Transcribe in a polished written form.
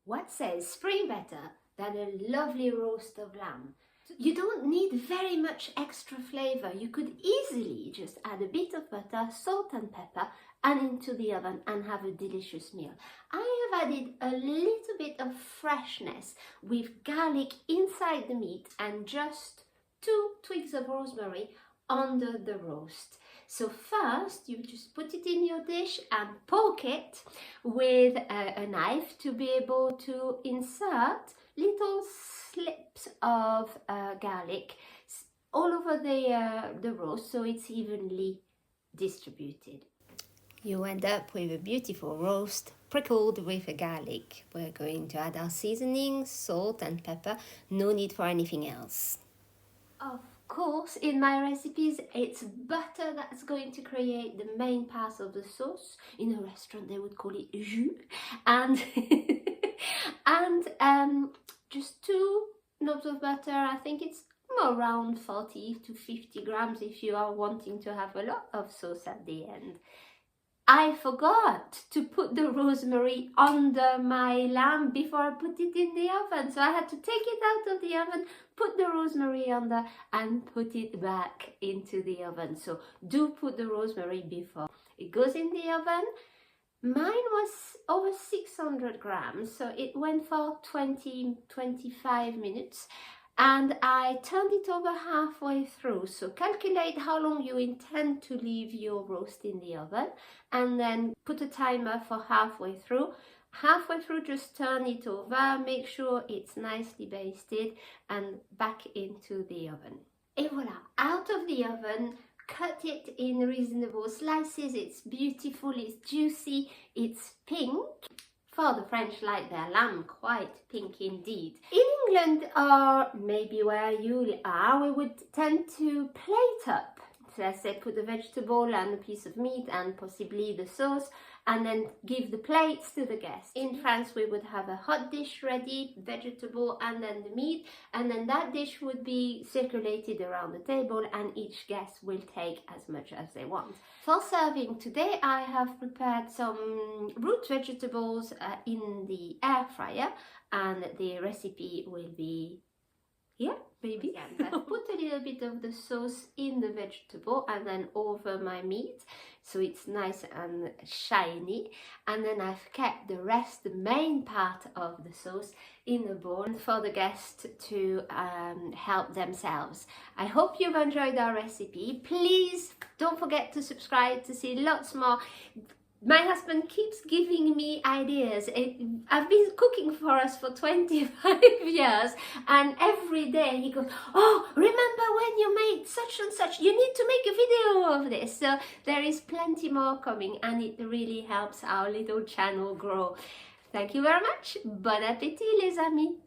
What says spring better than a lovely roast of lamb? You don't need very much extra flavor. You could easily just add a bit of butter, salt and pepper and into the oven and have a delicious meal. I have added a little bit of freshness with garlic inside the meat and just 2 twigs of rosemary under the roast. So first you just put it in your dish and poke it with a knife to be able to insert little slips of garlic all over the roast so it's evenly distributed. You end up with a beautiful roast prickled with a garlic. We're going to add our seasonings, salt and pepper. No need for anything else. Of course, in my recipes, it's butter that's going to create the main part of the sauce. In a restaurant, they would call it jus. And, just 2 knobs of butter. I think it's around 40 to 50 grams if you are wanting to have a lot of sauce at the end. I forgot to put the rosemary under my lamb before I put it in the oven. So I had to take it out of the oven, put the rosemary under and put it back into the oven. So do put the rosemary before it goes in the oven. Mine was over 600 grams, so it went for 20-25 minutes. And I turned it over halfway through, so calculate how long you intend to leave your roast in the oven and then put a timer for halfway through. Halfway through, just turn it over, make sure it's nicely basted and back into the oven. Et voila, out of the oven, cut it in reasonable slices. It's beautiful, it's juicy, it's pink. For the French like their lamb quite pink indeed. In England, or maybe where you are, we would tend to plate up. So let's say put the vegetable and a piece of meat and possibly the sauce and then give the plates to the guests. In France, we would have a hot dish ready, vegetable and then the meat, and then that dish would be circulated around the table and each guest will take as much as they want. For serving today, I have prepared some root vegetables in the air fryer and the recipe will be here, maybe. I've put a little bit of the sauce in the vegetable and then over my meat so it's nice and shiny, and then I've kept the rest, the main part of the sauce, in a bowl for the guests to help themselves. I hope you've enjoyed our recipe. Please don't forget to subscribe to see lots more. My husband keeps giving me ideas. I've been cooking for us for 25 years and every day he goes, oh, remember when you made such and such, you need to make a video of this. So there is plenty more coming and it really helps our little channel grow. Thank you very much. Bon appétit les amis.